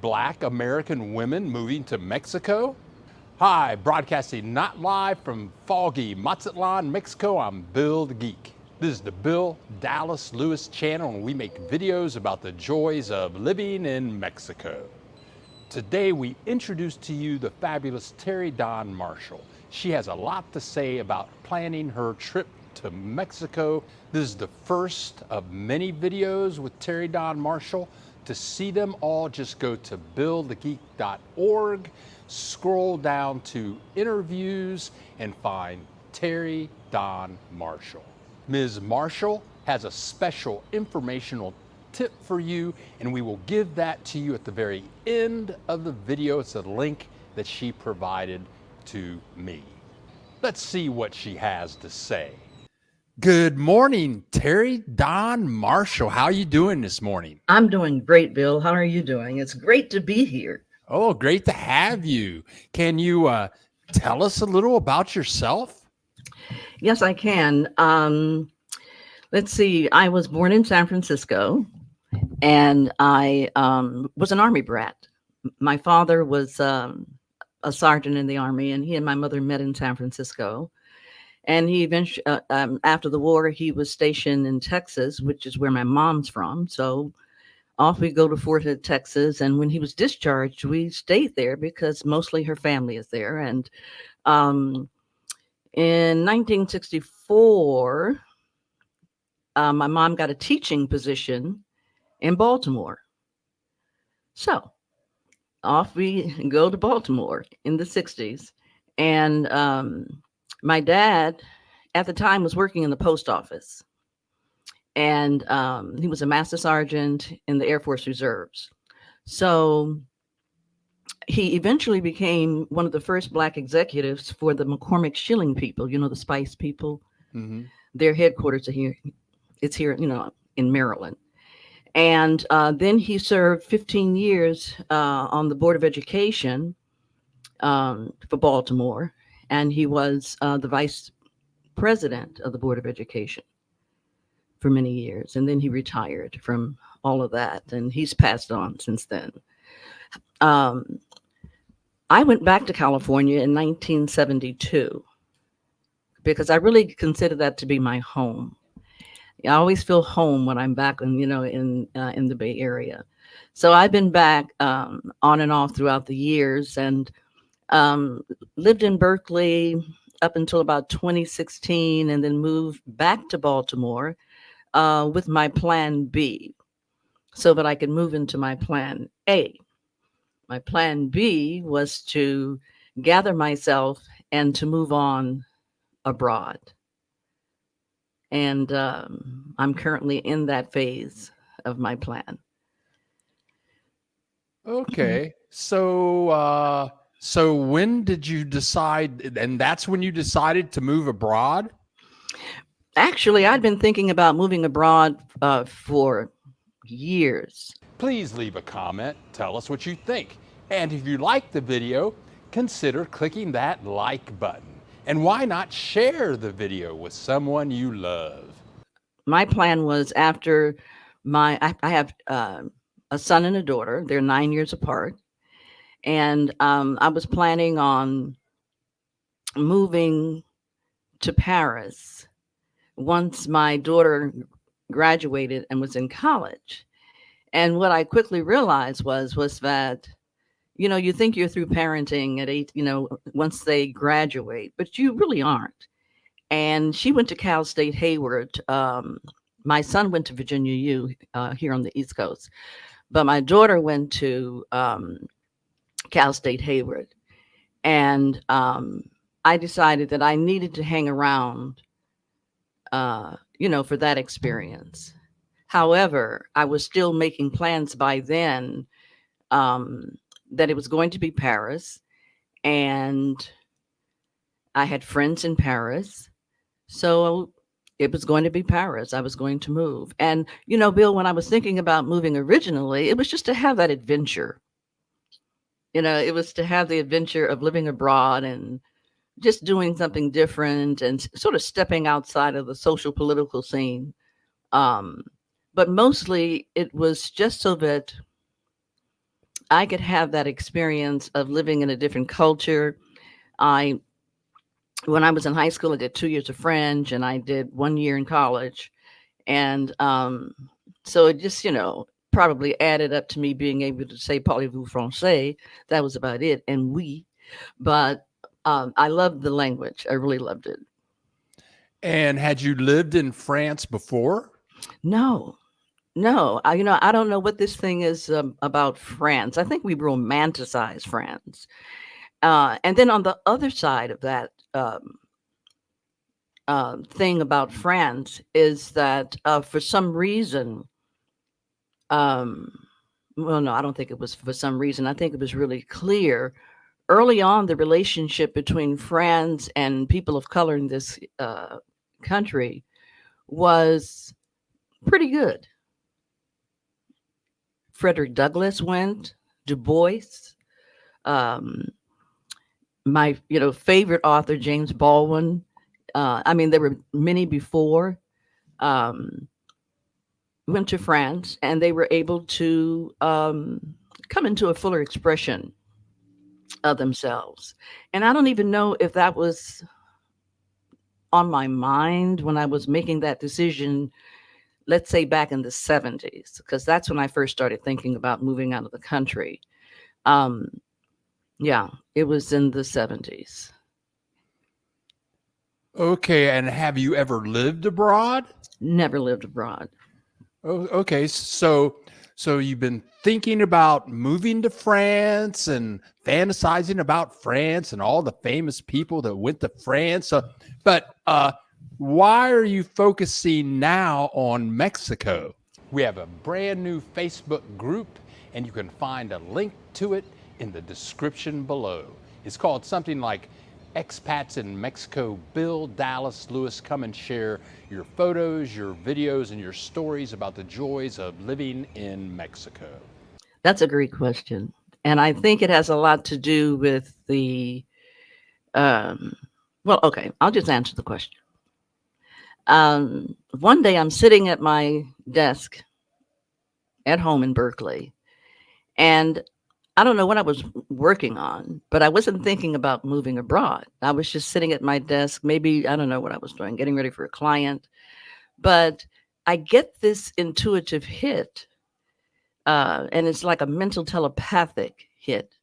Black American women moving to Mexico? Hi, broadcasting not live from foggy Mazatlan, Mexico, I'm Bill the Geek. This is the Bill Dallas Lewis channel, and we make videos about the joys of living in Mexico. Today we introduce to you the fabulous Teri Dawn Marshall. She has a lot to say about planning her trip to Mexico. This is the first of many videos with Teri Dawn Marshall. To see them all, just go to billthegeek.org, scroll down to interviews, and find Teri Dawn Marshall. Ms. Marshall has a special informational tip for you, and we will give that to you at the very end of the video. It's a link that she provided to me. Let's see what she has to say. Good morning, Teri Dawn Marshall. How are you doing this morning? I'm doing great, Bill. How are you doing? It's great to be here. Oh, great to have you. Can you tell us a little about yourself? Yes, I can. Let's see. I was born in San Francisco, and I was an Army brat. My father was a sergeant in the Army, and he and my mother met in San Francisco. And he eventually, after the war, he was stationed in Texas, which is where my mom's from. So off we go to Fort Hood, Texas. And when he was discharged, we stayed there because mostly her family is there. And in 1964, my mom got a teaching position in Baltimore. So off we go to Baltimore in the 60s. And my dad at the time was working in the post office, and he was a master sergeant in the Air Force Reserves. So he eventually became one of the first Black executives for the McCormick Shilling people, you know, the spice people. Mm-hmm. Their headquarters are here. It's here, you know, in Maryland. And then he served 15 years on the Board of Education for Baltimore. And he was the vice president of the Board of Education for many years. And then he retired from all of that. And he's passed on since then. I went back to California in 1972 because I really consider that to be my home. I always feel home when I'm back in, you know, in the Bay Area. So I've been back on and off throughout the years, and lived in Berkeley up until about 2016, and then moved back to Baltimore with my plan B so that I could move into my plan A. My plan B was to gather myself and to move on abroad. And I'm currently in that phase of my plan. Okay. So when did you decide, and that's when you decided to move abroad? Actually, I'd been thinking about moving abroad for years. Please leave a comment. Tell us what you think. And if you like the video, consider clicking that like button. And why not share the video with someone you love? My plan was after I have a son and a daughter. They're 9 years apart. And I was planning on moving to Paris once my daughter graduated and was in college. And what I quickly realized was that, you know, you think you're through parenting at 8, you know, once they graduate, but you really aren't. And she went to Cal State Hayward. My son went to Virginia U here on the East Coast, but my daughter went to Cal State Hayward. And I decided that I needed to hang around, you know, for that experience. However, I was still making plans by then that it was going to be Paris, and I had friends in Paris. So it was going to be Paris. I was going to move. And, you know, Bill, when I was thinking about moving originally, it was just to have that adventure. You know, it was to have the adventure of living abroad and just doing something different and sort of stepping outside of the social political scene. But mostly it was just so that I could have that experience of living in a different culture. I When I was in high school, I did 2 years of French, and I did 1 year in college, and so it just probably added up to me being able to say "Parlez-vous français?" That was about it, and "oui," but I loved the language. I really loved it. And had you lived in France before? No, no, I don't know what this thing is about France. I think we romanticize France, and then on the other side of that thing about France is that for some reason, um, well, no, I don't think it was for some reason. I think it was really clear early on the relationship between France and people of color in this country was pretty good. Frederick Douglass went, Du Bois, um, my favorite author James Baldwin. I mean, there were many before. Um, Went to France, and they were able to come into a fuller expression of themselves. And I don't even know if that was on my mind when I was making that decision, let's say back in the 70s, because that's when I first started thinking about moving out of the country. Um, yeah, it was in the 70s. Okay, and have you ever lived abroad? Never lived abroad. Oh, okay. So you've been thinking about moving to France and fantasizing about France and all the famous people that went to France. But why are you focusing now on Mexico? We have a brand new Facebook group, and you can find a link to it in the description below. It's called something like Expats in Mexico. Bill, Dallas, Lewis, come and share your photos, your videos, and your stories about the joys of living in Mexico. That's a great question. And I think it has a lot to do with um, well, okay, I'll just answer the question. One day I'm sitting at my desk at home in Berkeley, and I don't know what I was working on, but I wasn't thinking about moving abroad. I was just sitting at my desk, maybe, I don't know what I was doing, getting ready for a client. But I get this intuitive hit, and it's like a mental telepathic hit.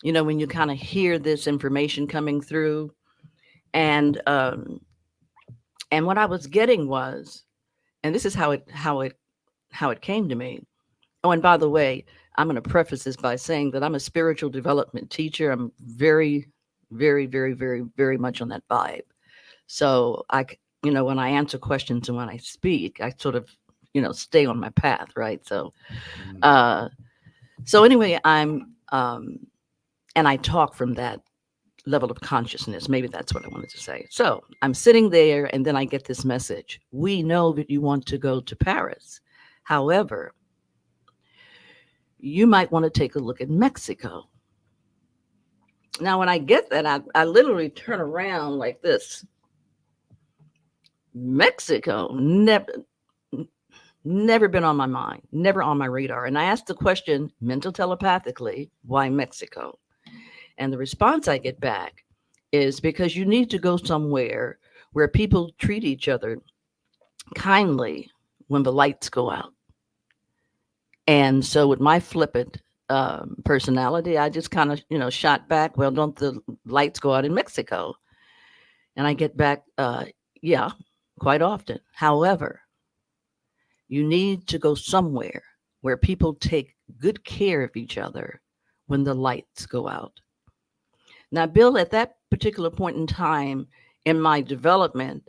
When you kind of hear this information coming through, and what I was getting was, and this is how it came to me. Oh, and by the way, I'm going to preface this by saying that I'm a spiritual development teacher. I'm very, very, very, very, very much on that vibe. So when I answer questions and when I speak, I sort of, stay on my path, right? So, uh, so anyway, and I talk from that level of consciousness. Maybe that's what I wanted to say. So I'm sitting there, and then I get this message: we know that you want to go to Paris. However, you might want to take a look at Mexico. Now, when I get that, I literally turn around like this. Mexico, never been on my mind, never on my radar. And I asked the question, mental telepathically, why Mexico? And the response I get back is because you need to go somewhere where people treat each other kindly when the lights go out. And so with my flippant personality, I just kind of, shot back, well, don't the lights go out in Mexico? And I get back, yeah, quite often. However, you need to go somewhere where people take good care of each other when the lights go out. Now, Bill, at that particular point in time in my development,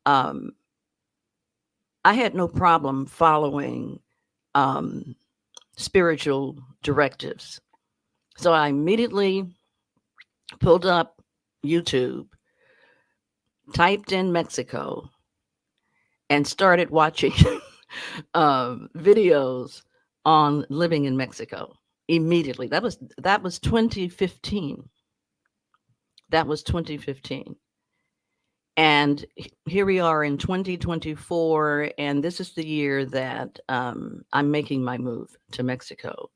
um, I had no problem following um, spiritual directives. So I immediately pulled up YouTube, typed in Mexico, and started watching videos on living in Mexico immediately. That was 2015. That was 2015. And here we are in 2024, and this is the year that I'm making my move to Mexico.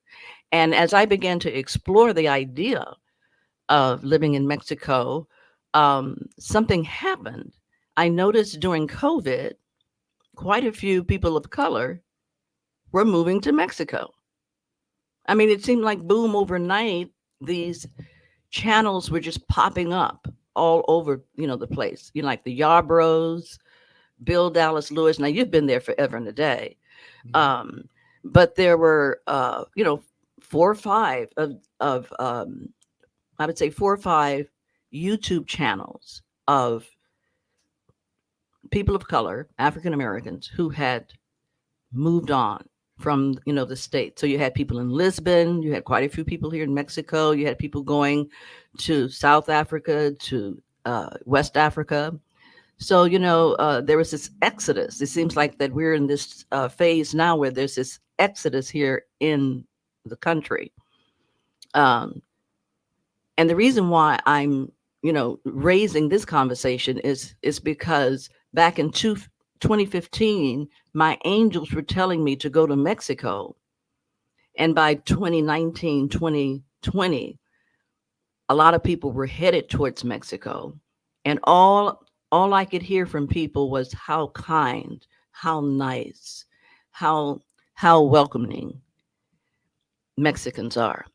And as I began to explore the idea of living in Mexico, something happened. I noticed during COVID, quite a few people of color were moving to Mexico. I mean, it seemed like boom overnight, these channels were just popping up all over, the place. Like the Yarbroughs, Bill Dallas Lewis. Now you've been there forever and a day. Um, but there were, 4 or 5 of I would say 4 or 5 YouTube channels of people of color, African Americans, who had moved on from the state. So you had people in Lisbon, you had quite a few people here in Mexico, you had people going to South Africa, to West Africa. So there was this exodus. It seems like that we're in this phase now where there's this exodus here in the country. And the reason why I'm raising this conversation is because back in 2015, my angels were telling me to go to Mexico. And by 2019, 2020, a lot of people were headed towards Mexico. And all I could hear from people was how kind, how nice, how welcoming Mexicans are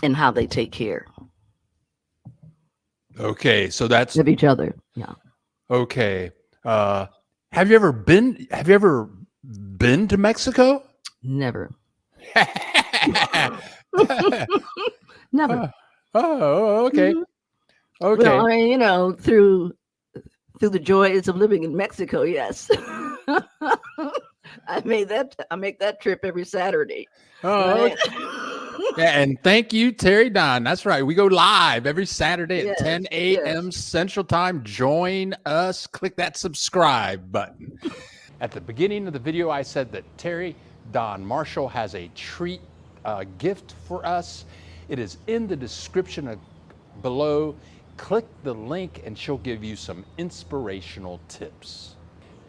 and how they take care Okay, so that's of each other. Yeah. okay. Have you ever been to Mexico? Never. Never. Oh, okay. Mhm. Okay. Well, I mean, through the joys of living in Mexico, yes. I make that trip every Saturday. Oh, Right? yeah, and thank you, Teri Dawn. That's right. We go live every Saturday at Yes, 10 yes. a.m. Central Time. Join us. Click that subscribe button. At the beginning of the video, I said that Teri Dawn Marshall has a treat gift for us. It is in the description below. Click the link and she'll give you some inspirational tips.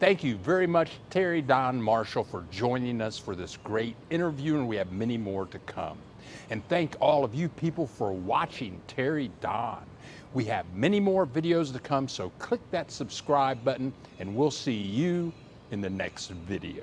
Thank you very much, Teri Dawn Marshall, for joining us for this great interview, and we have many more to come. And thank all of you people for watching Teri Dawn. We have many more videos to come, so click that subscribe button, and we'll see you in the next video.